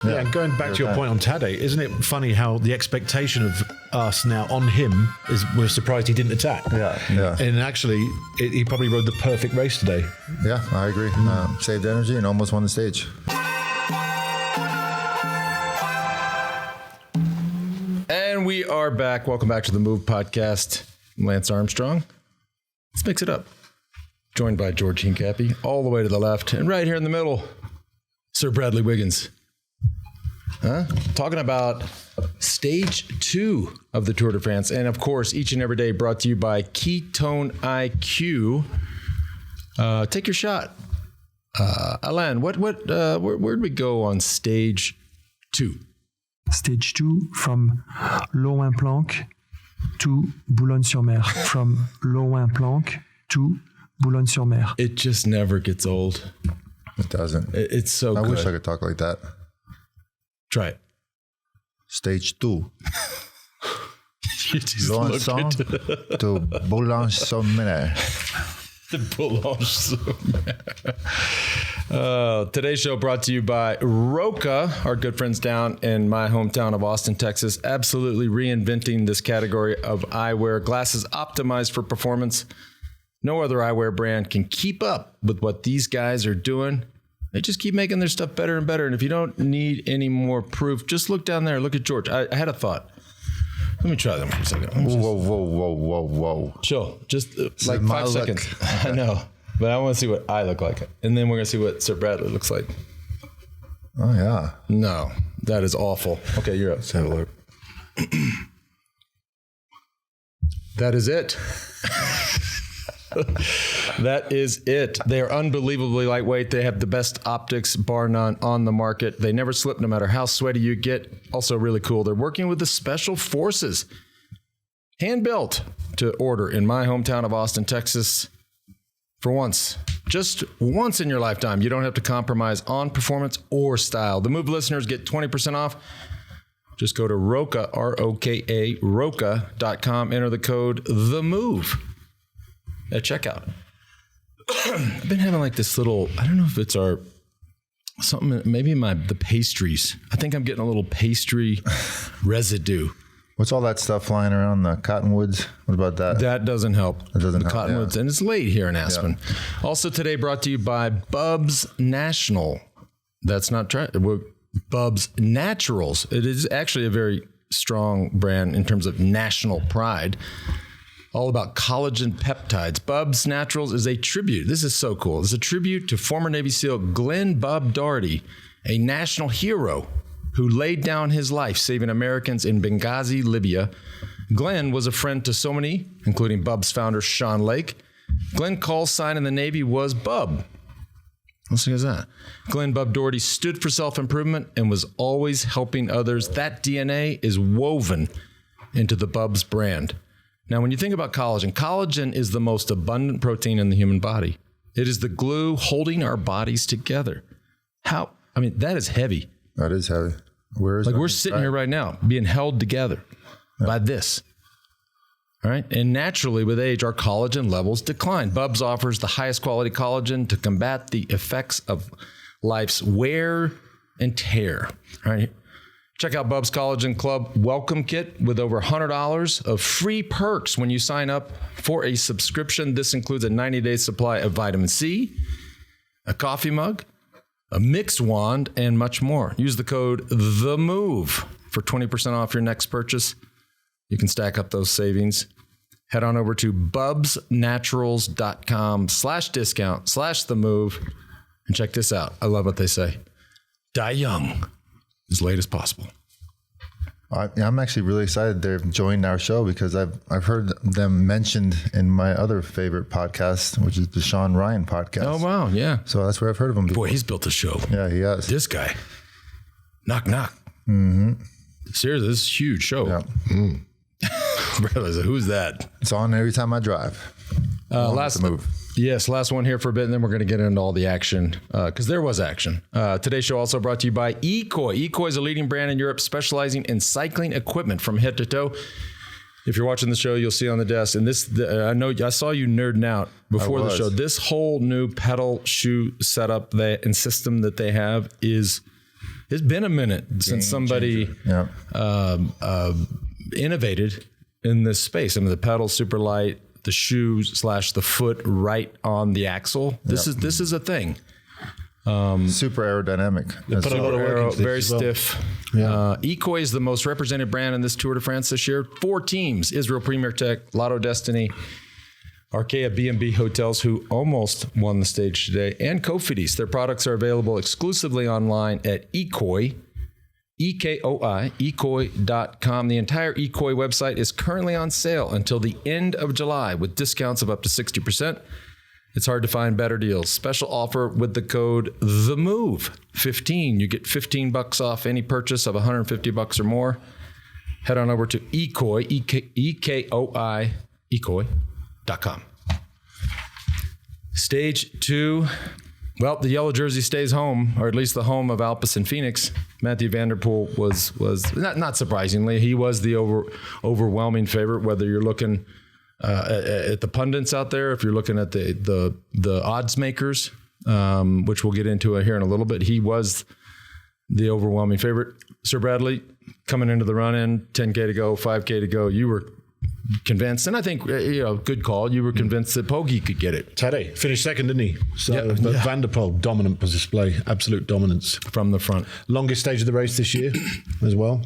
Yeah, and going back to your point on Tadej, isn't it funny how the expectation of us now on him is we're surprised he didn't attack? Yeah. And actually, he probably rode the perfect race today. Yeah, I agree. Saved energy and almost won the stage. And we are back. Welcome back to the Move podcast. I'm Lance Armstrong. Let's mix it up. Joined by George Hincapie, all the way to the left, and right here in the middle, Sir Bradley Wiggins. Talking about stage 2 of the Tour de France, and of course, each and every day brought to you by Ketone IQ. Take your shot, Alain. Where'd we go on stage 2? Stage 2 from Loin-Planck to Boulogne-sur-Mer. From Loin-Planck to Boulogne-sur-Mer. It just never gets old. It doesn't. It's so good. I wish I could talk like that. Try it. Stage 2. Loin-Planck to Boulogne-sur-Mer. The Boulogne. Today's show brought to you by Roka, our good friends down in my hometown of Austin, Texas. Absolutely reinventing this category of eyewear. Glasses optimized for performance. No other eyewear brand can keep up with what these guys are doing. They just keep making their stuff better and better. And if you don't need any more proof, just look down there. Look at George. I had a thought. Let me try them for a second. Whoa. Chill. Just like 5 seconds. I know. But I want to see what I look like. And then we're going to see what Sir Bradley looks like. Oh, yeah. No, that is awful. Okay, you're up. Let's have a look. That is it. That is it. They are unbelievably lightweight. They have the best optics, bar none, on the market. They never slip no matter how sweaty you get. Also really cool. They're working with the Special Forces. Hand built to order in my hometown of Austin, Texas. For once, just once in your lifetime, you don't have to compromise on performance or style. The Move listeners get 20% off. Just go to Roka, R-O-K-A, Roka.com. Enter the code THEMOVE at checkout. I've been having like this little, I don't know if it's maybe the pastries. I think I'm getting a little pastry residue. What's all that stuff flying around the cottonwoods? What about that? That doesn't help. It doesn't help. Cottonwoods, and it's late here in Aspen. Yeah. Also today brought to you by Bubs National. That's not Bubs Naturals. It is actually a very strong brand in terms of national pride. All about collagen peptides. Bubs Naturals is a tribute. This is so cool. It's a tribute to former Navy SEAL Glenn Bub Doherty, a national hero who laid down his life saving Americans in Benghazi, Libya. Glenn was a friend to so many, including Bubs founder Sean Lake. Glenn's call sign in the Navy was Bub. Let's see, that. Glenn Bub Doherty stood for self-improvement and was always helping others. That DNA is woven into the Bubs brand. Now, when you think about collagen is the most abundant protein in the human body. It is the glue holding our bodies together. That is heavy. That is heavy. We're sitting here right now being held together by this. All right. And naturally, with age, our collagen levels decline. Bubs offers the highest quality collagen to combat the effects of life's wear and tear. All right. Check out Bubs Collagen Club Welcome Kit with over $100 of free perks when you sign up for a subscription. This includes a 90-day supply of vitamin C, a coffee mug, a mixed wand, and much more. Use the code THEMOVE for 20% off your next purchase. You can stack up those savings. Head on over to bubsnaturals.com/discount/TheMove and check this out. I love what they say. Die young. As late as possible. I'm actually really excited they've joined our show because I've heard them mentioned in my other favorite podcast, which is the Sean Ryan podcast. Oh, wow. Yeah. So that's where I've heard of him before. Boy, he's built a show. Yeah, he has. This guy. Knock, knock. Mm-hmm. Seriously, this is a huge show. Yeah. Who's that? It's on every time I drive. Last one here for a bit, and then we're going to get into all the action because there was action. Today's show also brought to you by Ecoy. Ecoy is a leading brand in Europe specializing in cycling equipment from head to toe. If you're watching the show, you'll see on the desk, and I know I saw you nerding out before the show. This whole new pedal shoe setup and system that they have is it's been a minute since somebody innovated in this space. I mean, the pedal super light, the shoes / the foot right on the axle. This is a thing. Super aerodynamic. Put a lot of work into very this as well. stiff. Ecoy is the most represented brand in this Tour de France this year. 4 teams: Israel Premier Tech, Lotto Destiny, Arkea B&B Hotels, who almost won the stage today, and Cofidis. Their products are available exclusively online at Ecoy, E-K-O-I, Ecoy.com. The entire Ecoy website is currently on sale until the end of July with discounts of up to 60%. It's hard to find better deals. Special offer with the code THEMOVE15. You get $15 off any purchase of $150 or more. Head on over to Ecoy, E-K-O-I, Ecoy.com. Stage 2. Well, the yellow jersey stays home, or at least the home of Alpecin Phoenix. Mathieu Vanderpool was not surprisingly, he was the overwhelming favorite. Whether you're looking at the pundits out there, if you're looking at the odds makers, which we'll get into here in a little bit, he was the overwhelming favorite. Sir Bradley coming into the run-in, 10K to go, 5K to go. You were convinced, and I think, good call. You were convinced that Pogi could get it. Tadej finished second, didn't he? So, but Vanderpool, dominant display, absolute dominance. From the front. Longest stage of the race this year as well.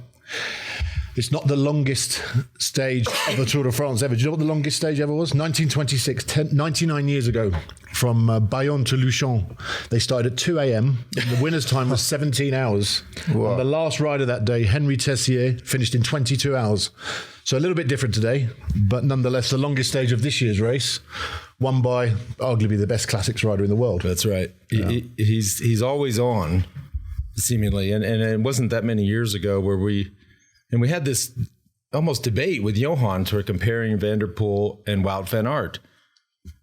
It's not the longest stage of the Tour de France ever. Do you know what the longest stage ever was? 1926, 99 years ago, from Bayonne to Luchon. They started at 2 a.m. The winner's time was 17 hours. Wow. And the last rider that day, Henri Tessier, finished in 22 hours. So a little bit different today, but nonetheless, the longest stage of this year's race, won by arguably the best classics rider in the world. That's right. Yeah. He's always on, seemingly. And it wasn't that many years ago where we had this almost debate with Johan to comparing Vanderpool and Wout van Aert.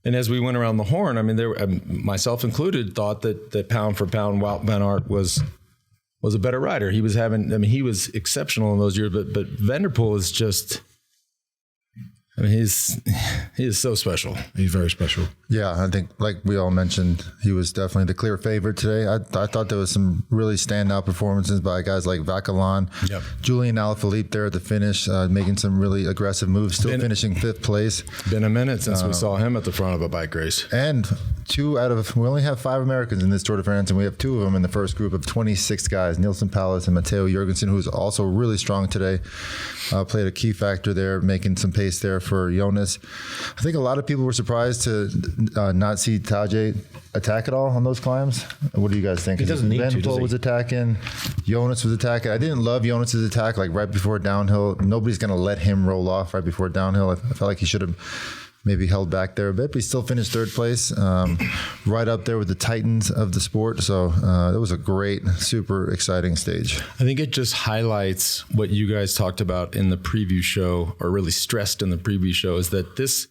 And as we went around the horn, I mean, myself included, thought that pound for pound, Wout van Aert was a better rider. He was exceptional in those years, but Vanderpool is just, he is so special. He's very special. Yeah, I think, like we all mentioned, he was definitely the clear favorite today. I thought there was some really standout performances by guys like Vauquelin, Julian Alaphilippe there at the finish, making some really aggressive moves, still finishing 5th place. Been a minute since we saw him at the front of a bike race. And we only have 5 Americans in this Tour de France, and we have 2 of them in the first group of 26 guys, Nielsen Pallas and Matteo Jorgensen, who's also really strong today. Played a key factor there, making some pace there for Jonas. I think a lot of people were surprised to not see Tadej attack at all on those climbs. What do you guys think? He doesn't need to, Vanderpool does he? was attacking. Jonas was attacking. I didn't love Jonas's attack, like right before downhill. Nobody's going to let him roll off right before downhill. I felt like he should have maybe held back there a bit, but he still finished 3rd place, right up there with the titans of the sport. So it was a great, super exciting stage. I think it just highlights what you guys talked about in the preview show, or really stressed in the preview show, is that this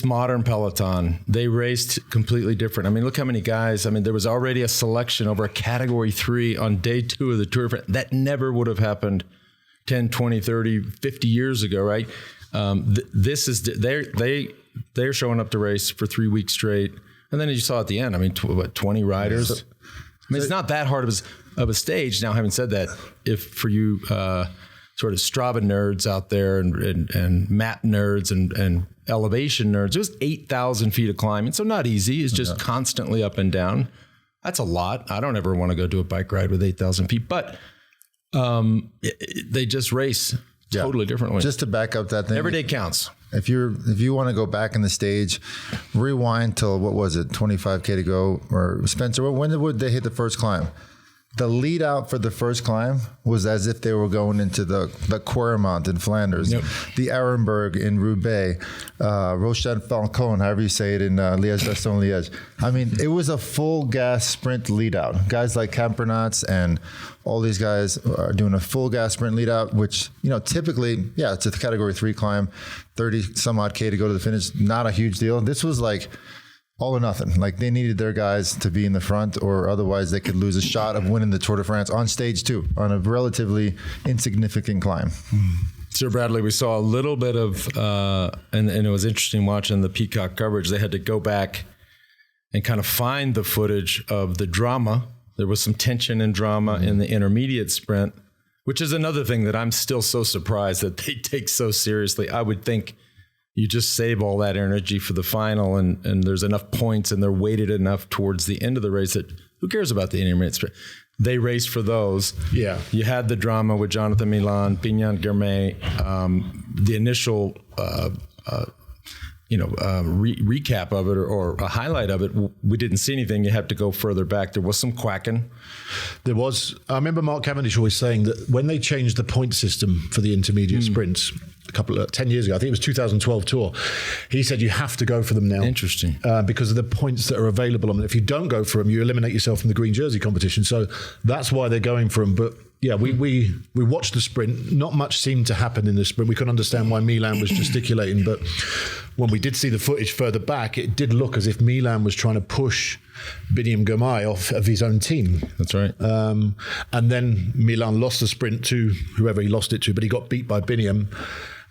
modern Peloton, they raced completely different. I mean, look how many guys. I mean, there was already a selection over a Category 3 on day 2 of the Tour. That never would have happened 10, 20, 30, 50 years ago, right? This is they're showing up to race for 3 weeks straight, and then as you saw at the end, I mean, 20 riders. It's not that hard of a stage. Now, having said that, if for you sort of Strava nerds out there and map nerds and elevation nerds, it was 8,000 feet of climbing, so not easy. It's just constantly up and down. That's a lot. I don't ever want to go do a bike ride with 8,000 feet, but they just race totally differently. Just to back up that thing, every day counts. If you want to go back in the stage, rewind till, what was it, 25K to go, or Spencer, when would they hit the first climb? The lead out for the first climb was as if they were going into the Quaremont in Flanders, the Arenberg in Roubaix, Rochette-Falcon, however you say it in Liège-Bastogne-Liège. I mean, it was a full gas sprint lead out. Guys like Campernots and all these guys are doing a full gas sprint lead out, which, typically, it's a Category 3 climb, 30 some odd K to go to the finish. Not a huge deal. This was like all or nothing. Like, they needed their guys to be in the front, or otherwise they could lose a shot of winning the Tour de France on stage 2 on a relatively insignificant climb. Sir Bradley, we saw a little bit of, and it was interesting watching the Peacock coverage. They had to go back and kind of find the footage of the drama There was some tension and drama in the intermediate sprint, which is another thing that I'm still so surprised that they take so seriously. I would think you just save all that energy for the final, and there's enough points and they're weighted enough towards the end of the race that who cares about the intermediate sprint? They raced for those. Yeah. You had the drama with Jonathan Milan, Bignan Germain, the initial recap of it or a highlight of it. We didn't see anything. You have to go further back. There was some quacking. There was. I remember Mark Cavendish always saying that when they changed the point system for the intermediate sprints 10 years ago, I think it was 2012 Tour, he said you have to go for them now. Interesting. Because of the points that are available on them. If you don't go for them, you eliminate yourself from the green jersey competition. So that's why they're going for them. But yeah, we watched the sprint. Not much seemed to happen in the sprint. We couldn't understand why Milan was gesticulating, but when we did see the footage further back, it did look as if Milan was trying to push Biniam Girmay off of his own team. That's right. And then Milan lost the sprint to whoever he lost it to, but he got beat by Biniam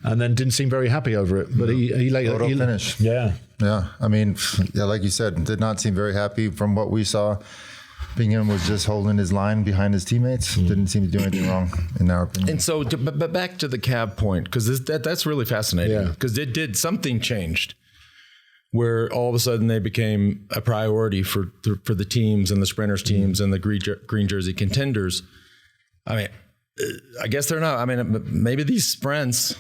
and then didn't seem very happy over it. But he later... Total finish. Yeah. Yeah. I mean, yeah, like you said, did not seem very happy from what we saw. Biniam was just holding his line behind his teammates. Didn't seem to do anything wrong, in our opinion. And so, but back to the cab point, because that's really fascinating. Because something changed, where all of a sudden they became a priority for the teams and the sprinters teams and the green jersey contenders. I mean, I guess they're not. I mean, maybe these sprints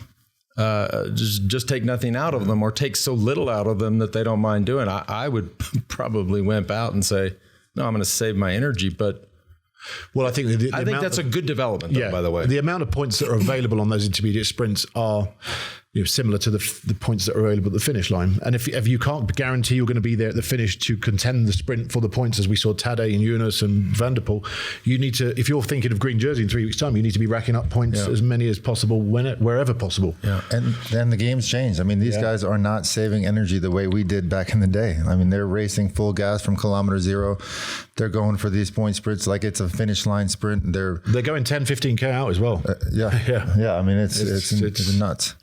just take nothing out of them, or take so little out of them that they don't mind doing. I would probably wimp out and say, no, I'm going to save my energy. But well, I think I think that's a good development, though, by the way. The amount of points that are available on those intermediate sprints are similar to the points that are available at the finish line. And if you can't guarantee you're going to be there at the finish to contend the sprint for the points, as we saw Tadej and Jonas and Vanderpool, you need to, if you're thinking of green jersey in 3 weeks' time, you need to be racking up points as many as possible wherever possible. Yeah. And then the game's changed. I mean, these guys are not saving energy the way we did back in the day. I mean, they're racing full gas from kilometer zero. They're going for these point sprints like it's a finish line sprint. They're going 10, 15K out as well. Yeah. I mean, it's nuts.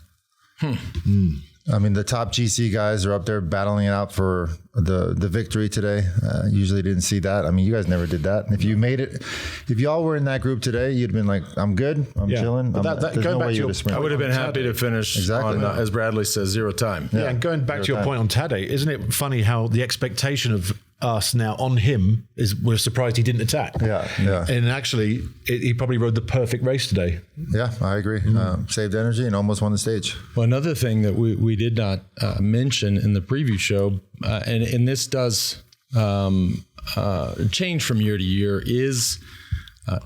I mean, the top GC guys are up there battling it out for the victory today. Usually didn't see that. I mean, you guys never did that. If you made it, if y'all were in that group today, you'd have been like, I'm good. I'm chilling. There's no way you'd have sprinted. I would have been happy to finish on, as Bradley says, 0 time. Yeah, and going back to your point on Tadej, isn't it funny how the expectation of us now on him is we're surprised he didn't attack. Yeah. And actually, he probably rode the perfect race today. Yeah, I agree. Saved energy and almost won the stage. Well, another thing that we did not mention in the preview show, and this does change from year to year, is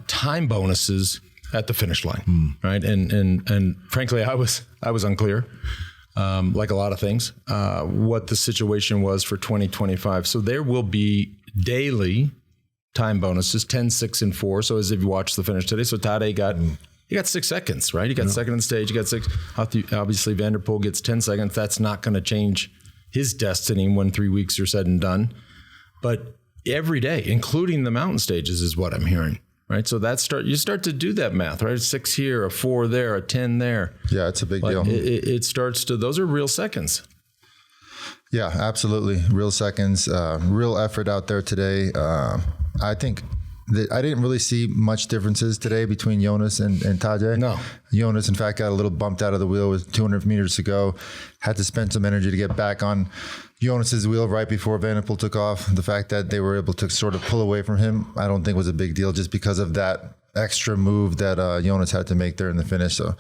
time bonuses at the finish line, right? And frankly, I was unclear. Like a lot of things, what the situation was for 2025. So there will be daily time bonuses, 10, 6, and 4. So as if you watch the finish today, so Tadej got 6 seconds, right? He got second on the stage. He got 6. Obviously, Vanderpool gets 10 seconds. That's not going to change his destiny when 3 weeks are said and done. But every day, including the mountain stages, is what I'm hearing. Right, so you start to do that math, right? 6 here, a 4 there, a 10 there. Yeah, it's a big deal. It starts to; those are real seconds. Yeah, absolutely, real seconds, real effort out there today. I think that I didn't really see much differences today between Jonas and Tadej. No, Jonas, in fact, got a little bumped out of the wheel with 200 meters to go. Had to spend some energy to get back on Jonas's wheel right before Vanderpool took off. The fact that they were able to sort of pull away from him, I don't think was a big deal, just because of that extra move that Jonas had to make there in the finish. So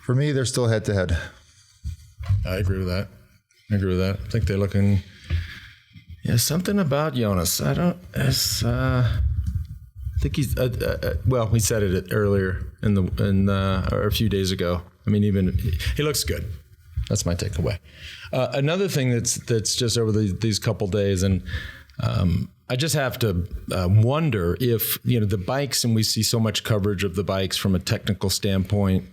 for me, they're still head to head. I agree with that. I think they're looking. Yeah, something about Jonas. I think he's. Well, we said it earlier or a few days ago. I mean, even he looks good. That's my takeaway. Another thing that's just over these couple days, and I just have to wonder if the bikes, and we see so much coverage of the bikes from a technical standpoint.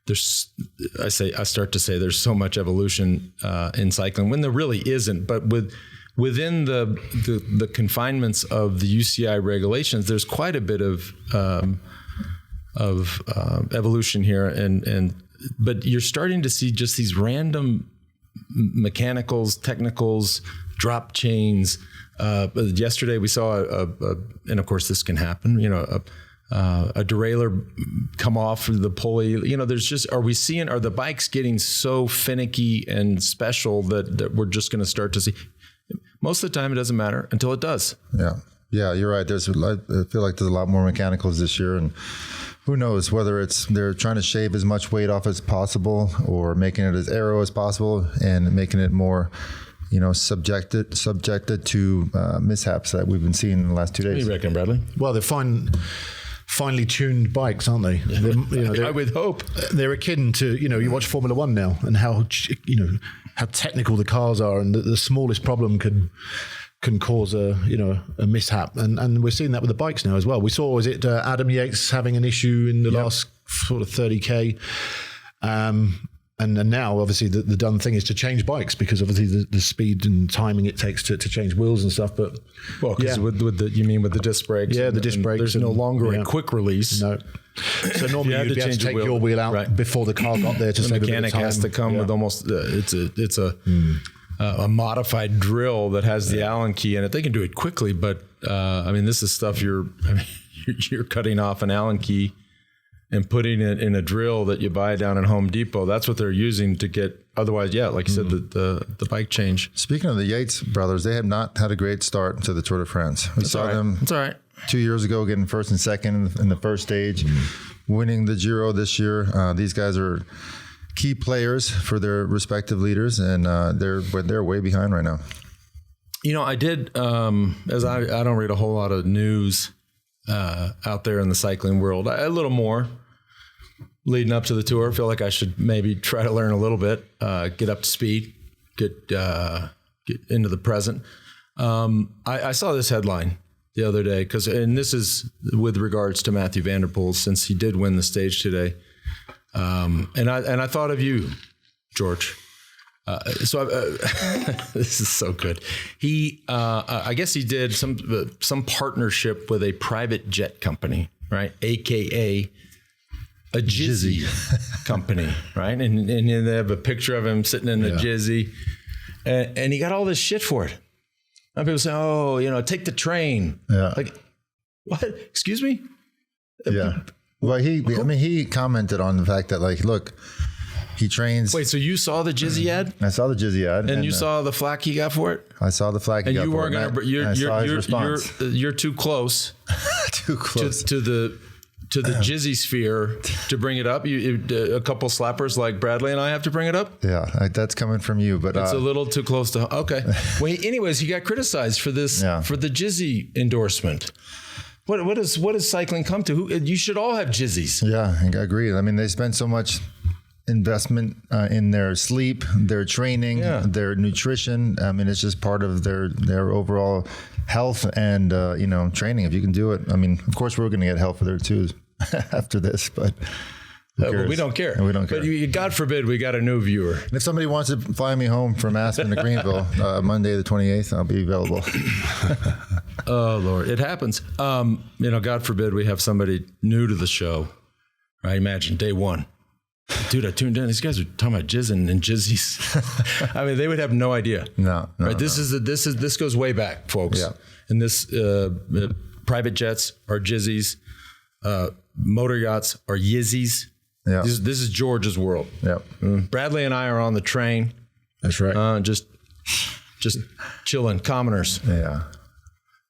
I start to say there's so much evolution in cycling when there really isn't, but within the confinements of the UCI regulations, there's quite a bit of evolution here, but you're starting to see just these random mechanicals, technicals, drop chains, But yesterday we saw and of course this can happen, a derailleur come off the pulley. Are the bikes getting so finicky and special that we're just going to start to see? Most of the time it doesn't matter until it does. Yeah, you're right. I feel like there's a lot more mechanicals this year, and who knows whether they're trying to shave as much weight off as possible or making it as aero as possible and making it more, subjected to mishaps that we've been seeing in the last 2 days. What do you reckon, Bradley? Well, they're finely tuned bikes, aren't they? I would hope. They're akin to, you watch Formula One now and how technical the cars are, and the smallest problem can cause a mishap, and we're seeing that with the bikes now as well. We saw, Adam Yates having an issue in the last sort of 30k, and now obviously the done thing is to change bikes, because obviously the speed and timing it takes to change wheels and stuff. But because with the disc brakes, the disc brakes, there's no longer a quick release. No. So normally you'd be able to take your wheel out before the car got there to save a bit of time. The mechanic has to come with almost it's a modified drill that has the Allen key in it. They can do it quickly, but this is stuff you're cutting off an Allen key and putting it in a drill that you buy down at Home Depot. That's what they're using to get. Otherwise, like you said, the bike change. Speaking of the Yates brothers, they have not had a great start to the Tour de France. We saw them. It's all right. 2 years ago, getting first and second in the first stage, winning the Giro this year. These guys are key players for their respective leaders, and they're way behind right now. I did, as I don't read a whole lot of news out there in the cycling world, a little more leading up to the Tour. I feel like I should maybe try to learn a little bit, get up to speed, get into the present. I saw this headline the other day, and this is with regards to Mathieu Vanderpool, since he did win the stage today. And I thought of you, George. This is so good. He, I guess he did some partnership with a private jet company, right? AKA a Jizzy company, right? And they have a picture of him sitting in the Jizzy, and he got all this shit for it. And people say, take the train. Yeah. Like, what? Excuse me? Yeah. Well, he commented on the fact that, look, he trains. Wait, so you saw the Jizzy ad? I saw the Jizzy ad. And you saw the flack he got for it? I saw the flack he got for it. And you weren't going to, you're too close. Too close. To the Jizzy sphere to bring it up. A couple slappers like Bradley and I have to bring it up? Yeah, that's coming from you, but it's a little too close to, okay. Well, anyways, he got criticized for this, for the Jizzy endorsement. What does cycling come to? You should all have Jizzies. Yeah, I agree. They spend so much investment in their sleep, their training, their nutrition. It's just part of their overall health and training. If you can do it, of course we're going to get help for there too after this, but. But we don't care. We don't care. But God forbid we got a new viewer. And if somebody wants to fly me home from Aspen to Greenville Monday the 28th, I'll be available. Oh, Lord. It happens. God forbid we have somebody new to the show. Right? Imagine day one. Dude, I tuned in. These guys are talking about jizzing and jizzies. They would have no idea. No. Right? This goes way back, folks. Yeah. And this private jets are jizzies. Motor yachts are yizzies. Yeah. This is George's world. Yeah. Bradley and I are on the train. That's right. Just chilling, commoners. Yeah.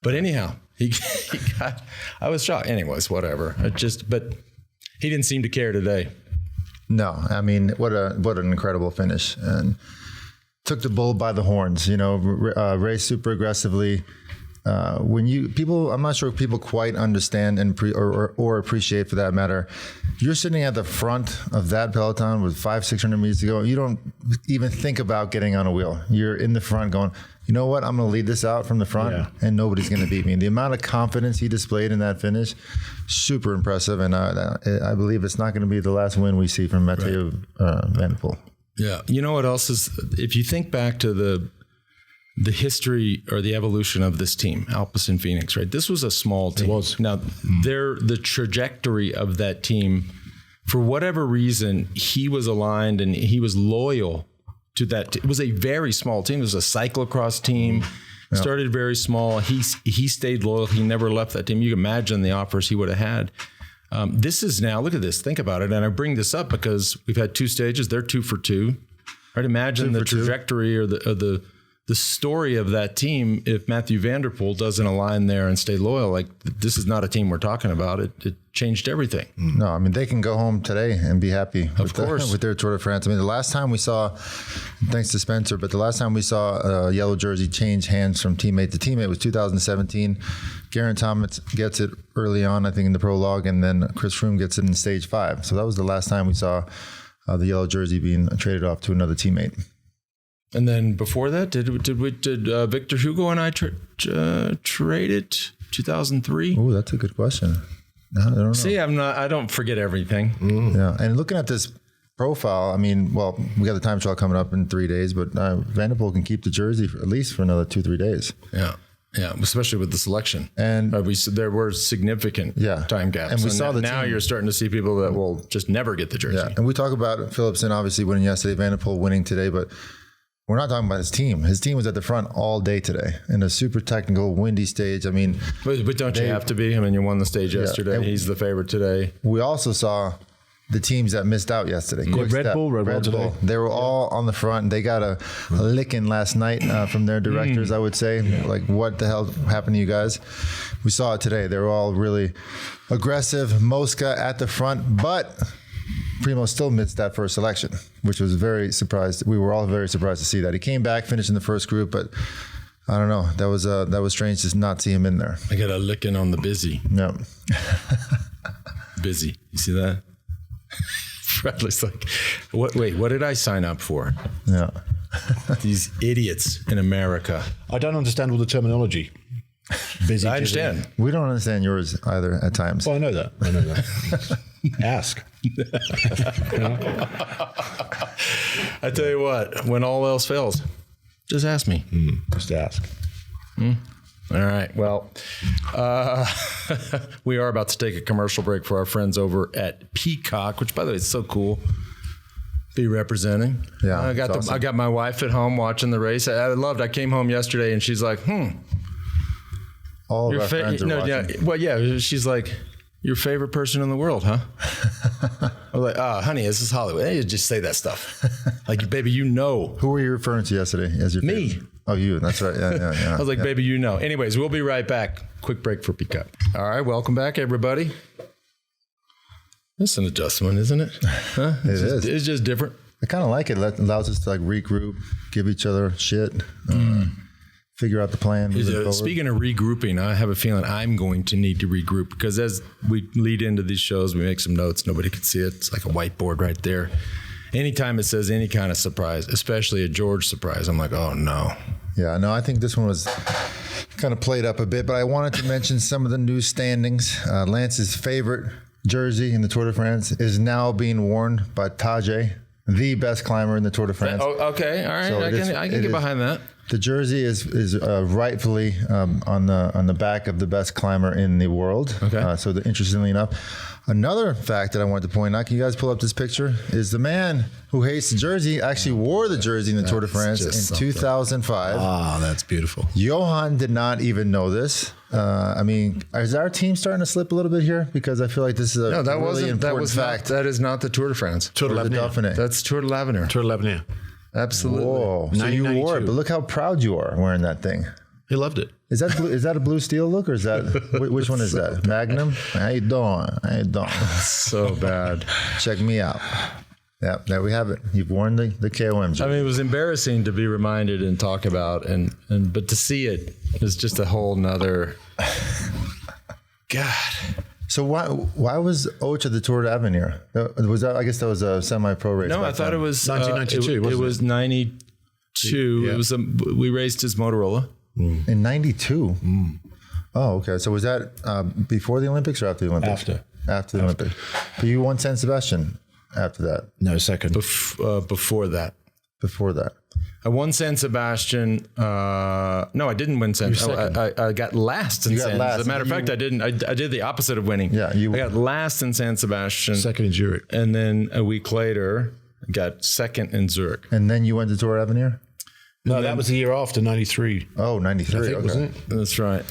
But anyhow, he got. I was shocked. Anyways, whatever. But he didn't seem to care today. No, what an incredible finish, and took the bull by the horns. Raced super aggressively. I'm not sure if people quite understand or appreciate, for that matter. You're sitting at the front of that peloton with 500-600 meters to go. You don't even think about getting on a wheel. You're in the front going, you know what? I'm going to lead this out from the front, and nobody's going to beat me. The amount of confidence he displayed in that finish, super impressive. And I believe it's not going to be the last win we see from Mathieu Vanderpool. Yeah. You know what else is? If you think back to the history or the evolution of this team, Alpecin Phoenix, right? This was a small team. It was. Now, the trajectory of that team, for whatever reason, he was aligned and he was loyal to that. It was a very small team. It was a cyclocross team. Started very small. He stayed loyal. He never left that team. You can imagine the offers he would have had. This is now, look at this. Think about it. And I bring this up because we've had 2 stages. They're 2 for 2. Right? Imagine the trajectory or the story of that team if Mathieu Vanderpool doesn't align there and stay loyal. Like, this is not a team we're talking about. It changed everything. No, I mean, they can go home today and be happy with their Tour de France. I mean, the last time we saw, thanks to Spencer, but the last time we saw a yellow jersey change hands from teammate to teammate was 2017. Geraint Thomas gets it early on, I think, in the prologue, and then Chris Froome gets it in stage 5. So that was the last time we saw the yellow jersey being traded off to another teammate. And then before that, did Victor Hugo and I trade it 2003? Oh, that's a good question. I don't know. See, I don't forget everything. Yeah, and looking at this profile, I mean, well, we got the time trial coming up in 3 days, but Vanderpool can keep the jersey at least for another 2-3 days. Yeah, especially with the selection. And there were significant time gaps. And we saw now you're starting to see people that will just never get the jersey. Yeah, and we talk about Philipsen obviously winning yesterday, Vanderpool winning today, but we're not talking about his team. His team was at the front all day today in a super technical, windy stage. I mean, but don't you have to be? I mean, you won the stage yesterday. He's the favorite today. We also saw the teams that missed out yesterday. Red Bull. They were all on the front. They got a licking last night from their directors, I would say. Like, what the hell happened to you guys? We saw it today. They were all really aggressive. Mosca at the front, but Primo still missed that first selection, which was very surprised. We were all very surprised to see that. He came back, finished in the first group, but I don't know. That was strange to not see him in there. I got a licking on the busy. Yeah. Busy. You see that? Bradley's like, what did I sign up for? Yeah. These idiots in America. I don't understand all the terminology. Busy. I understand. We don't understand yours either at times. Well, I know that. Ask. I tell you what, when all else fails, just ask me. Just ask. All right. Well, we are about to take a commercial break for our friends over at Peacock, which, by the way, is so cool. Be representing. Yeah, I got my wife at home watching the race. I came home yesterday and she's like, All of our friends are watching. Yeah. She's like, your favorite person in the world, huh? I was like, honey, this is Hollywood. Hey, just say that stuff. Like, baby, you know. Who were you referring to yesterday as your Me. favorite? Oh, you. That's right. Yeah. I was like, baby, you know. Anyways, we'll be right back. Quick break for Peacock. All right, welcome back, everybody. That's an adjustment, isn't it? Huh? It's just different. I kind of like it. It allows us to like regroup, give each other shit. Figure out the plan. Speaking of regrouping, I have a feeling I'm going to need to regroup because as we lead into these shows, we make some notes. Nobody can see it. It's like a whiteboard right there. Anytime it says any kind of surprise, especially a George surprise, I'm like, oh no. Yeah, no, I think this one was kind of played up a bit, but I wanted to mention some of the new standings. Lance's favorite jersey in the Tour de France is now being worn by Tadej, the best climber in the Tour de France. Okay, all right, so I can get behind that. The jersey is rightfully on the back of the best climber in the world. Okay. So interestingly enough, another fact that I wanted to point out, can you guys pull up this picture? Is the man who hates the jersey actually wore the jersey in the Tour de France in 2005. Ah, that's beautiful. Johan did not even know this. I mean, is our team starting to slip a little bit here? Because I feel like this is a really important fact. That is not the Tour de France. Tour de l'Avenir. That's Tour de l'Avenir. Tour de l'Avenir. Absolutely. Whoa! So you wore it, but look how proud you are wearing that thing. He loved it. Is that blue, is that a blue steel look, or is that which one is that? Magnum? How you doing? So bad. Check me out. Yeah, there we have it. You've worn the KOM jersey. I mean, it was embarrassing to be reminded and talk about, but to see it is just a whole nother. God. So why was Ocha the Tour de l'Avenir? Was that? I guess that was a semi-pro race. No, I thought it was 1992. It was 92. Yeah. It was we raced his Motorola in 92. Oh, okay. So was that before the Olympics or after the Olympics? After the Olympics. But you won San Sebastian after that. No, second. Before that. Before that. I won San Sebastian. No, I didn't win San Sebastian. I got last in San Sebastian. As a matter of fact, I didn't. I did the opposite of winning. Yeah, I got last in San Sebastian. Second in Zurich. And then a week later, got second in Zurich. And then you went to Tour de l'Avenir? No, that was the year after, 93. Oh, 93. I think, Okay. wasn't it? That's right.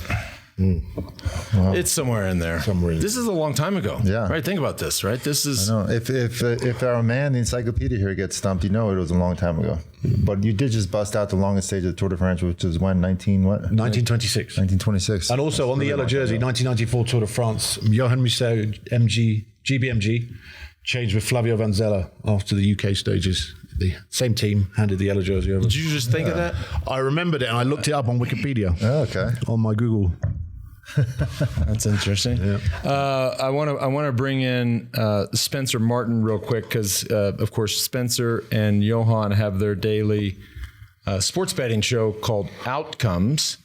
It's somewhere in there. This is a long time ago. Yeah. Right. Think about this. Right. This is. No, if our man, the encyclopedia here, gets stumped, you know it was a long time ago. But you did just bust out the longest stage of the Tour de France, which was when 1926. 1926. And also on the yellow jersey, 1994 Tour de France, Johan Museeuw, GBMG, changed with Flavio Vanzella after the UK stages. The same team handed the yellow jersey over. Did you just think of that? I remembered it and I looked it up on Wikipedia. Oh, okay. On my Google. That's interesting. Yeah. I want to bring in Spencer Martin real quick because of course Spencer and Johan have their daily sports betting show called Outcomes,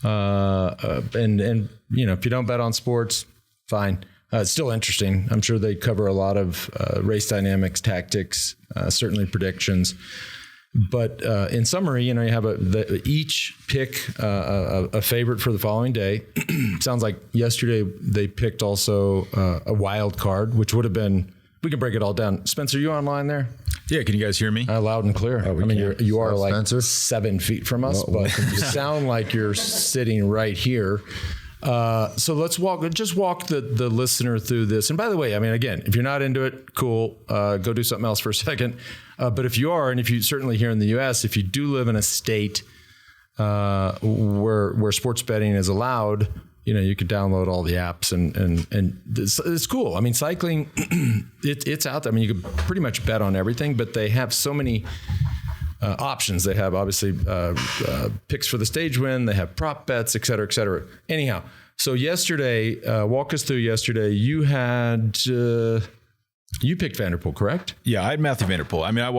and you know, if you don't bet on sports, fine. It's still interesting. I'm sure they cover a lot of race dynamics, tactics, certainly predictions. But in summary, you know, you have each pick a favorite for the following day. Sounds like yesterday they picked also a wild card, which would have been. We can break it all down. Spencer, you online there? Yeah, can you guys hear me? Loud and clear. I mean, you are like Spencer? 7 feet from us, but you sound like you're sitting right here. So let's walk the listener through this. And by the way, I mean, again, if you're not into it, cool. Go do something else for a second. But if you are, and if you certainly here in the U.S., if you do live in a state where sports betting is allowed, you know, you can download all the apps and it's cool. I mean, cycling, it's out there. I mean, you can pretty much bet on everything, but they have so many options. They have obviously picks for the stage win. They have prop bets, et cetera, et cetera. Anyhow, so yesterday, walk us through yesterday. You had you picked Vanderpool, correct? Yeah, I had Mathieu Vanderpool. I mean, I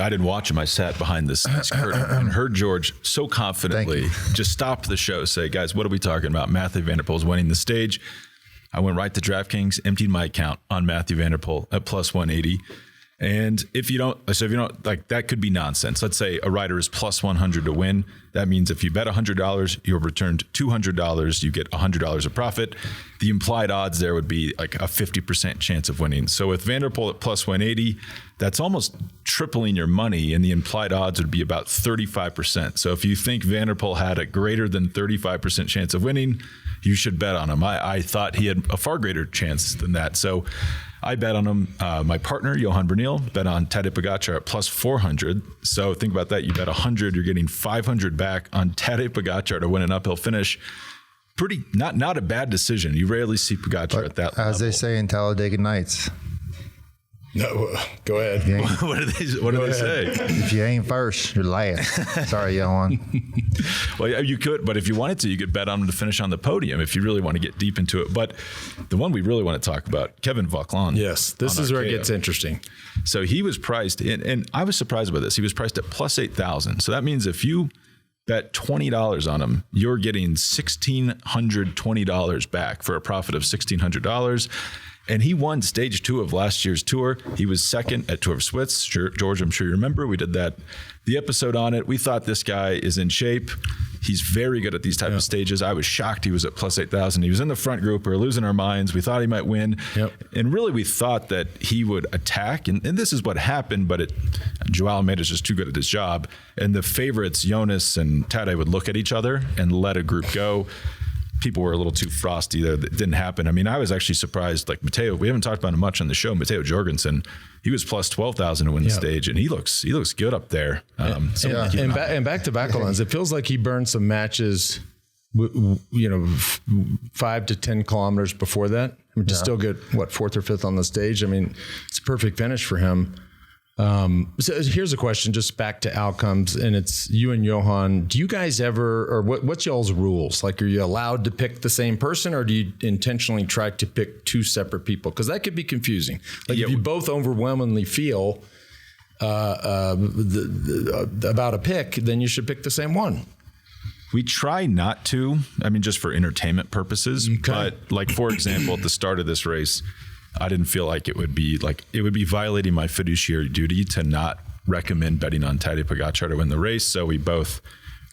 didn't watch him. I sat behind this curtain and heard George so confidently just stop the show, say, guys, what are we talking about? Mathieu Vanderpool is winning the stage. I went right to DraftKings, emptied my account on Mathieu Vanderpool at plus 180. And if you don't, like, that could be nonsense. Let's say a rider is plus 100 to win. That means if you bet $100, you're returned $200. You get $100 of profit. The implied odds there would be like a 50% chance of winning. So with Vanderpool at plus 180, that's almost tripling your money, and the implied odds would be about 35%. So if you think Vanderpool had a greater than 35% chance of winning, you should bet on him. I thought he had a far greater chance than that. So I bet on him. My partner, Johan Bernil, bet on Tadej Pogačar at plus 400. So think about that. You bet 100, you're getting 500 back on Tadej Pogačar to win an uphill finish. Pretty, not a bad decision. You rarely see Pogačar at that level. As they say in Talladega Nights. No, go ahead. What do they say? If you ain't first, you're last. Sorry, Johan. Well, yeah, you could, but if you wanted to, you could bet on him to finish on the podium if you really want to get deep into it. But the one we really want to talk about, Kevin Vauquelin. Yes, this is where it gets interesting. So he was priced, and I was surprised by this. He was priced at plus 8,000. So that means if you bet $20 on him, you're getting $1,620 back for a profit of $1,600. And he won stage 2 of last year's tour. He was second at Tour of Swiss. George, I'm sure you remember. We did the episode on it. We thought this guy is in shape. He's very good at these type of stages. I was shocked he was at plus 8,000. He was in the front group. We were losing our minds. We thought he might win. Yep. And really, we thought that he would attack. And this is what happened, but Joao Almeida's just too good at his job. And the favorites, Jonas and Tadej, would look at each other and let a group go. People were a little too frosty there. That didn't happen. I mean, I was actually surprised. Like Matteo, we haven't talked about him much on the show. Matteo Jorgensen, he was plus 12,000 to win the stage, and he looks good up there. And back to Vauquelin's, it feels like he burned some matches, 5 to 10 kilometers before that. I mean, to still get 4th or 5th on the stage. I mean, it's a perfect finish for him. So here's a question, just back to outcomes, and it's you and Johan. Do you guys ever, or what's y'all's rules? Like, are you allowed to pick the same person, or do you intentionally try to pick 2 separate people? Because that could be confusing. Like, if you both overwhelmingly feel about a pick, then you should pick the same one. We try not to. I mean, just for entertainment purposes. Okay. But like, for example, at the start of this race, I didn't feel like it would be violating my fiduciary duty to not recommend betting on Tadej Pogačar to win the race. So we both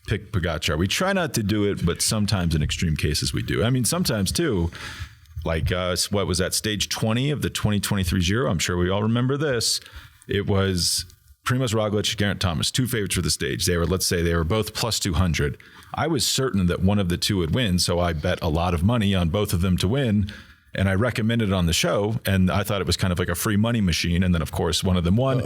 picked Pogačar. We try not to do it, but sometimes in extreme cases we do. I mean, sometimes too, like what was that, stage 20 of the 2023 Giro? I'm sure we all remember this. It was Primož Roglič, Geraint Thomas, 2 favorites for the stage. Let's say they were both plus 200. I was certain that one of the two would win, so I bet a lot of money on both of them to win. And I recommended it on the show, and I thought it was kind of like a free money machine. And then, of course, one of them won.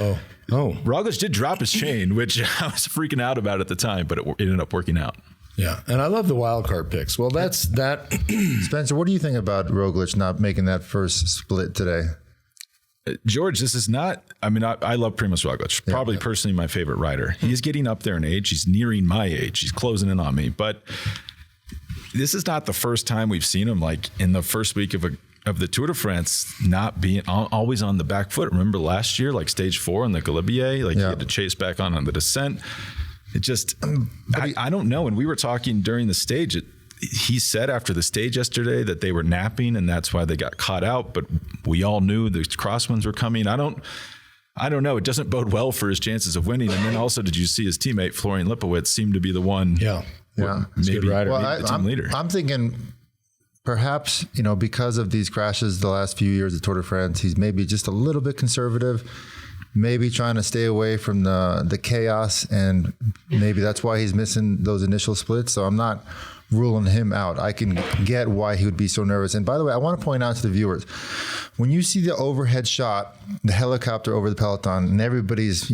Roglič did drop his chain, which I was freaking out about at the time, but it ended up working out. Yeah, and I love the wild card picks. Well, that's that. Spencer, what do you think about Roglič not making that first split today? George, this is not, I love Primož Roglič, probably personally my favorite rider. He's getting up there in age. He's nearing my age. He's closing in on me. But this is not the first time we've seen him, like in the first week of the Tour de France, not being always on the back foot. Remember last year, like stage 4 in the Galibier, he had to chase back on the descent. It just, I don't know. And we were talking during the stage, he said after the stage yesterday that they were napping and that's why they got caught out. But we all knew the crosswinds were coming. I don't know. It doesn't bode well for his chances of winning. And then also, did you see his teammate Florian Lipowitz seemed to be the one? Yeah. Maybe Good rider. Maybe the team leader. I'm thinking perhaps, because of these crashes the last few years of Tour de France, he's maybe just a little bit conservative, maybe trying to stay away from the chaos, and maybe that's why he's missing those initial splits. So I'm not ruling him out. I can get why he would be so nervous. And by the way, I want to point out to the viewers, when you see the overhead shot, the helicopter over the peloton, and everybody's,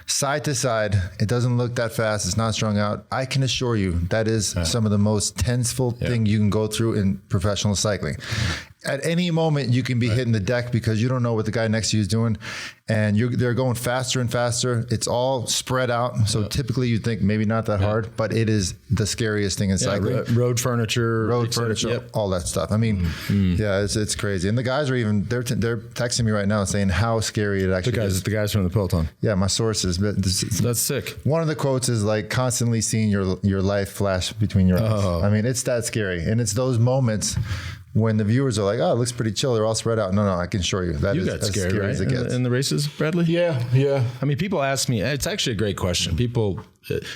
side to side, it doesn't look that fast. It's not strung out. I can assure you that is some of the most tenseful thing you can go through in professional cycling. At any moment, you can be hitting the deck because you don't know what the guy next to you is doing, and they're going faster and faster. It's all spread out. So typically you'd think maybe not that hard, but it is the scariest thing in cycling. Road furniture, all that stuff. It's crazy. And the guys are they're texting me right now saying how scary it actually is. The guys from the Peloton. Yeah, my sources. That's sick. One of the quotes is like constantly seeing your life flash between your eyes. It's that scary. And it's those moments when the viewers are like, oh, it looks pretty chill. They're all spread out. No, I can assure you that is as scary right? as it gets. In the races, Bradley? Yeah. People ask me, it's actually a great question.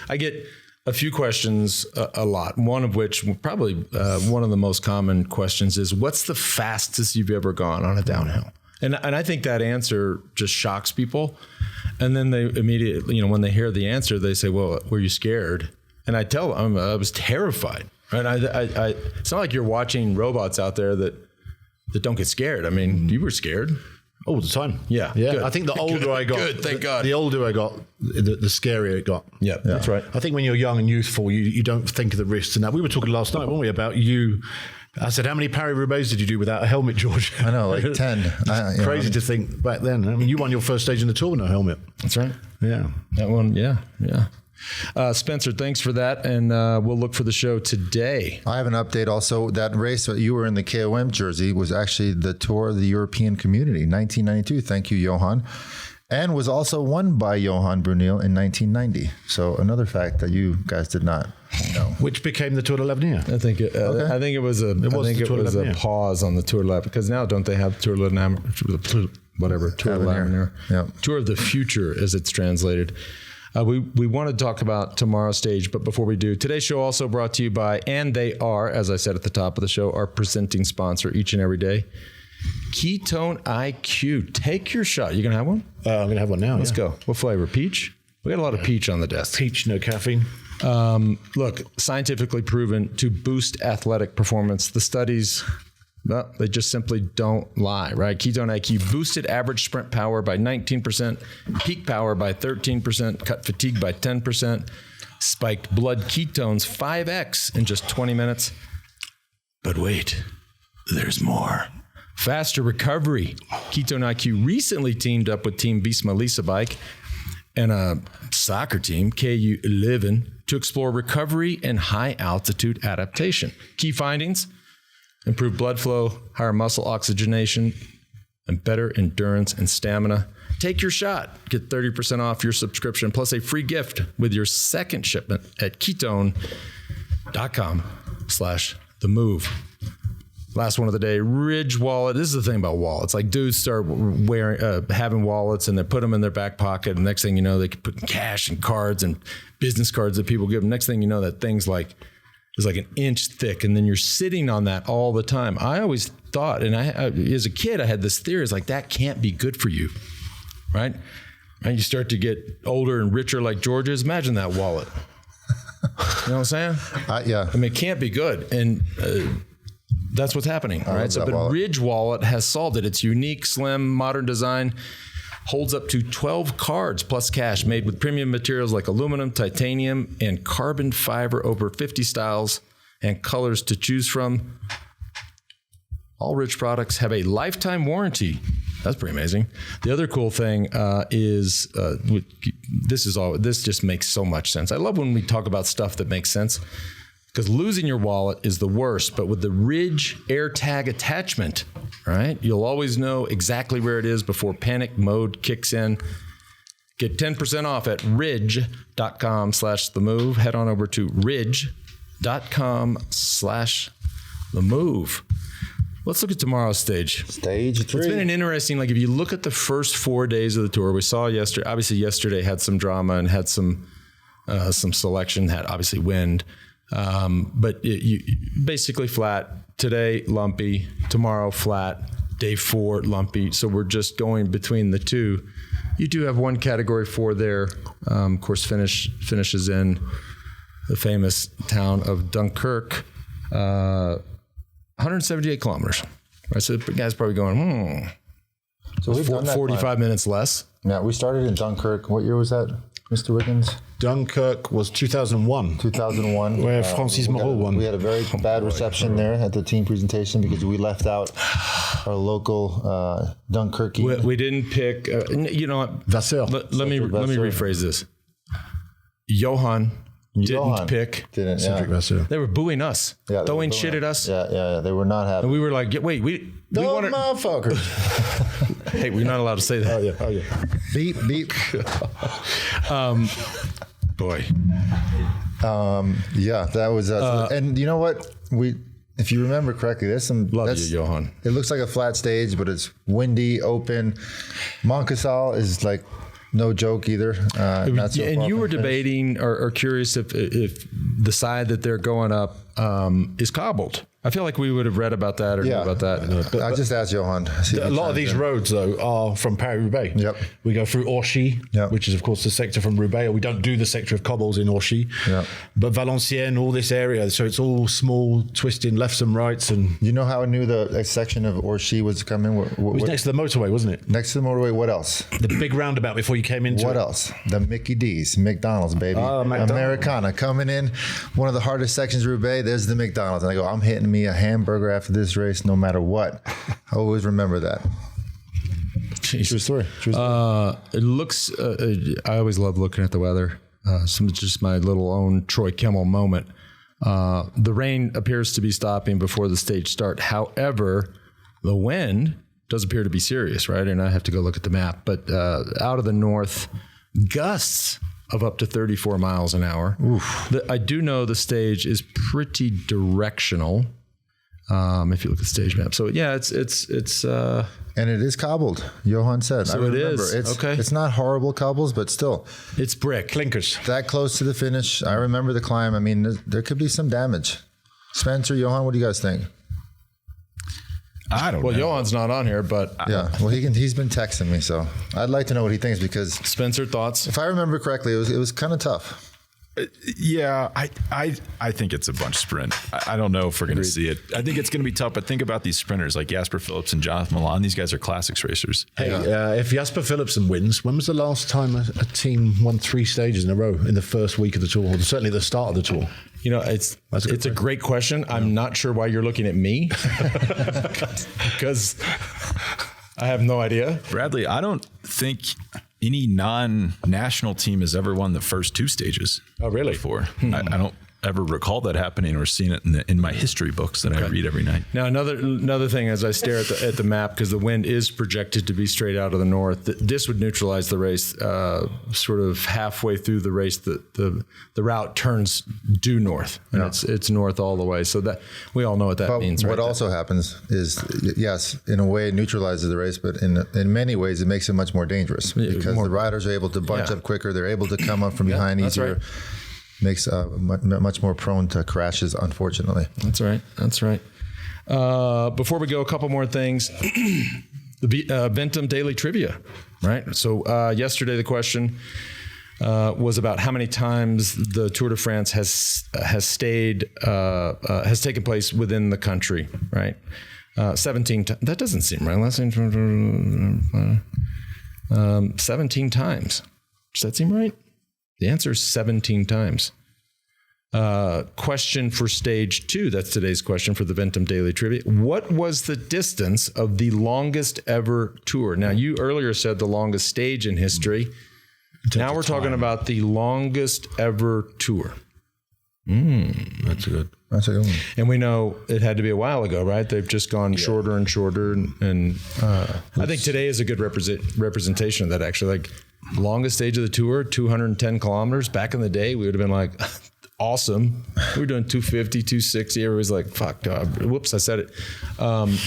I get a few questions a lot. One of which, probably one of the most common questions is, what's the fastest you've ever gone on a downhill? And I think that answer just shocks people. And then they immediately, when they hear the answer, they say, well, were you scared? And I tell them, I was terrified. Right? It's not like you're watching robots out there that don't get scared. You were scared all the time. Yeah. Good. I think the older I got, thank God. The older I got, the scarier it got. Yeah, that's right. I think when you're young and youthful, you don't think of the risks and that. We were talking last night, weren't we, about you? I said, how many Paris-Roubaix did you do without a helmet, George? I know, like 10. Crazy to think back then. You won your first stage in the Tour with no helmet. That's right. Yeah. That one, yeah. Spencer, thanks for that, and we'll look for the show today. I have an update also. That race that you were in the KOM jersey was actually the Tour of the European Community, 1992. Thank you, Johan. And was also won by Johan Brunel in 1990. So another fact that you guys did not know. Which became the Tour de l'Avenir. I think it was a pause on the Tour de l'Avenir, because now don't they have Tour de l'Avenir, whatever, Tour de l'Avenir. Tour of the Future as it's translated. We want to talk about tomorrow's stage, but before we do, today's show also brought to you by, and they are, as I said at the top of the show, our presenting sponsor each and every day, Ketone IQ. Take your shot. You going to have one? I'm going to have one now. Let's go. What flavor? Peach? We got a lot of peach on the desk. Peach, no caffeine. Look, scientifically proven to boost athletic performance. The studies... Well, they just simply don't lie, right? Ketone IQ boosted average sprint power by 19%, peak power by 13%, cut fatigue by 10%, spiked blood ketones 5x in just 20 minutes. But wait, there's more. Faster recovery. Ketone IQ recently teamed up with Team Visma Lisa Bike and a soccer team, KU11, to explore recovery and high altitude adaptation. Key findings: improved blood flow, higher muscle oxygenation, and better endurance and stamina. Take your shot. Get 30% off your subscription plus a free gift with your second shipment at ketone.com/TheMove. Last one of the day, Ridge wallet. This is the thing about wallets. Like, dudes start having wallets and they put them in their back pocket. And next thing you know, they can put cash and cards and business cards that people give them. Next thing you know, that thing's like an inch thick, and then you're sitting on that all the time. I always thought, and I as a kid, I had this theory, it's like, that can't be good for you, right? And you start to get older and richer like George is. Imagine that wallet. You know what I'm saying? Yeah. I mean, it can't be good. And that's what's happening. All right. So, but wallet. Ridge Wallet has solved it. It's unique, slim, modern design. Holds up to 12 cards plus cash, made with premium materials like aluminum, titanium, and carbon fiber. Over 50 styles and colors to choose from. All Ridge products have a lifetime warranty. That's pretty amazing. The other cool thing is this just makes so much sense. I love when we talk about stuff that makes sense, because losing your wallet is the worst. But with the Ridge AirTag attachment, right, you'll always know exactly where it is before panic mode kicks in. Get 10% off at ridge.com/TheMove. Head on over to ridge.com/TheMove. Let's look at tomorrow's stage. Stage 3. It's been an interesting, if you look at the first 4 days of the tour, we saw yesterday, obviously yesterday had some drama and had some selection, had obviously wind. But you basically flat. Today, lumpy. Tomorrow, flat. Day 4, lumpy. So we're just going between the two. You do have one category 4 there. Of course, finishes in the famous town of Dunkirk. 178 kilometers. Right, so the guy's probably going, So we've done that 45 minutes less. Yeah, we started in Dunkirk. What year was that, Mr. Wiggins? Dunkirk was 2001. 2001. Where Francis Moreau won. We had a very bad reception there at the team presentation because we left out our local Dunkirky. We didn't pick, you know what? Vasseur. Let me rephrase this. Johan didn't pick. Cedric Vasseur. They were booing us, throwing shit at us. Yeah, they were not happy. And we were like, wait, we wanted... motherfuckers. Hey, we're not allowed to say that. Oh, yeah. Beep, beep. Boy. Yeah, that was... and you know what? If you remember correctly, there's some... Love you, Johan. It looks like a flat stage, but it's windy, open. Montcasal is like... No joke either. And you were debating or curious if the side that they're going up is cobbled. I feel like we would have read about that or knew about that. I just asked Johan. A lot of these roads, though, are from Paris-Roubaix. Yep. We go through Orchy, which is, of course, the sector from Roubaix. We don't do the sector of cobbles in Orchy. Yep. But Valenciennes, all this area, so it's all small, twisting lefts and rights. And you know how I knew the section of Orchy was coming? It was next to the motorway, wasn't it? Next to the motorway. What else? The big roundabout before you came into What else? The Mickey D's, McDonald's, baby. McDonald's. Americana coming in. One of the hardest sections of Roubaix. There's the McDonald's. And I go, I'm hitting me a hamburger after this race, no matter what. I always remember that. True story. It looks, I always love looking at the weather. Just my little own Troy Kimmel moment. The rain appears to be stopping before the stage start. However, the wind does appear to be serious, right? And I have to go look at the map. But out of the north, gusts of up to 34 miles an hour. I do know the stage is pretty directional. If you look at the stage map. So yeah, it's and it is cobbled. Johan said. So I remember. it is. Okay. It's not horrible cobbles, but still. It's brick. Clinkers. That close to the finish. I remember the climb. I mean, there could be some damage. Spencer, Johan, what do you guys think? I don't know. Well, Johan's not on here, but Yeah. Well, he's been texting me, so I'd like to know what he thinks, because Spencer, thoughts? if I remember correctly, it was kind of tough. Yeah, I think it's a bunch sprint. I don't know if we're going to see it. I think it's going to be tough, but think about these sprinters like Jasper Phillips and Jonathan Milan. These guys are classics racers. Hey, if Jasper Philipsen wins, when was the last time a team won 3 stages in a row in the first week of the tour, or certainly the start of the tour? You know, it's a great question. I'm not sure why you're looking at me, because I have no idea. Bradley, I don't think any non-national team has ever won the first 2 stages. Oh, really? Before. I don't ever recall that happening or seen it in my history books that I read every night. Now, another thing, as I stare at the map, because the wind is projected to be straight out of the north, this would neutralize the race. Sort of halfway through the race, the route turns due north, and it's north all the way. So that we all know what that means. What right? also happens is, yes, in a way it neutralizes the race, but in many ways it makes it much more dangerous, because the riders are able to bunch up quicker. They're able to come up from behind easier. Right. Makes much more prone to crashes, unfortunately. That's right. Before we go, a couple more things. The Ventum Daily Trivia, right? So yesterday the question was about how many times the Tour de France has taken place within the country, right? 17 times. That doesn't seem right. 17 times. Does that seem right? The answer is 17 times. Question for stage 2. That's today's question for the Ventum Daily Trivia. What was the distance of the longest ever tour? Now, you earlier said the longest stage in history. Now we're talking about the longest ever tour. That's good. That's a good one. And we know it had to be a while ago, right? They've just gone shorter and shorter. And I think today is a good representation of that, actually. Like, longest stage of the tour, 210 kilometers. Back in the day, we would have been like, awesome. We were doing 250, 260. Everybody's like, fuck, whoops, I said it.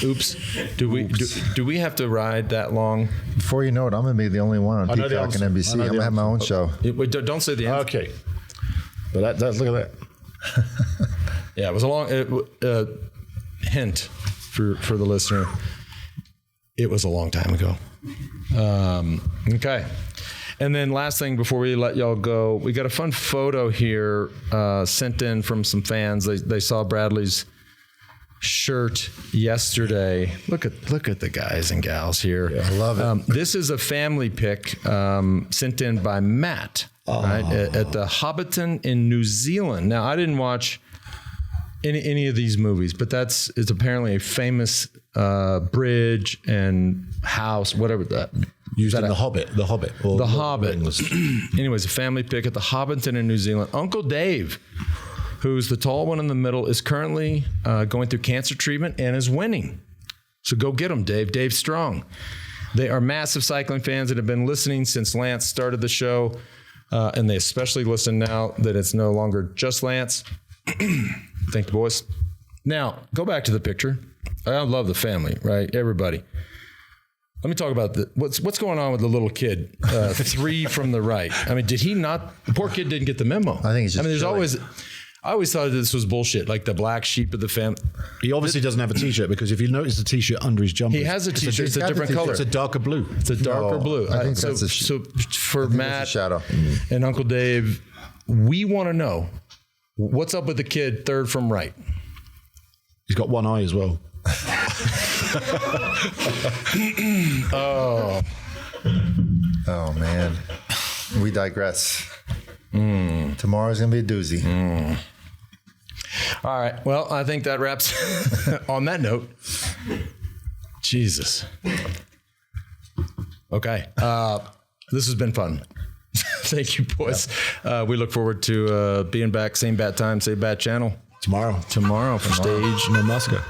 Oops. Do we have to ride that long? Before you know it, I'm going to be the only one on Peacock and NBC. I'm going to have my own show. Wait, don't say the answer. Okay. But look at that. Yeah, it was a long hint for the listener. It was a long time ago. Okay. And then last thing before we let y'all go, we got a fun photo here sent in from some fans. They saw Bradley's shirt yesterday. Look at the guys and gals here. Yeah, I love it. This is a family pic sent in by Matt right, at the Hobbiton in New Zealand. Now, I didn't watch any of these movies, but it's apparently a famous bridge and house, whatever that. Used in The Hobbit. The Hobbit. The Hobbit. Anyways, a family pic at the Hobbiton in New Zealand. Uncle Dave, who's the tall one in the middle, is currently going through cancer treatment and is winning. So go get him, Dave. Dave's strong. They are massive cycling fans that have been listening since Lance started the show. And they especially listen now that it's no longer just Lance. Thank you, boys. Now, go back to the picture. I love the family, right? Everybody. Let me talk about what's going on with the little kid, 3 from the right. I mean, did he not? The poor kid didn't get the memo. I think he's just there's chilling. I always thought this was bullshit, like the black sheep of the family. He obviously doesn't have a T-shirt because if you notice the T-shirt under his jumper, He has a T-shirt. It's a different color. It's a darker blue. It's a darker blue. I think so for Matt shadow. and Uncle Dave, we want to know what's up with the kid 3rd from right. He's got one eye as well. Oh, man. We digress. Tomorrow's going to be a doozy. All right. Well, I think that wraps on that note. Jesus. Okay. This has been fun. Thank you, boys. We look forward to being back. Same bat time, same bat channel. Tomorrow for stage No Musca.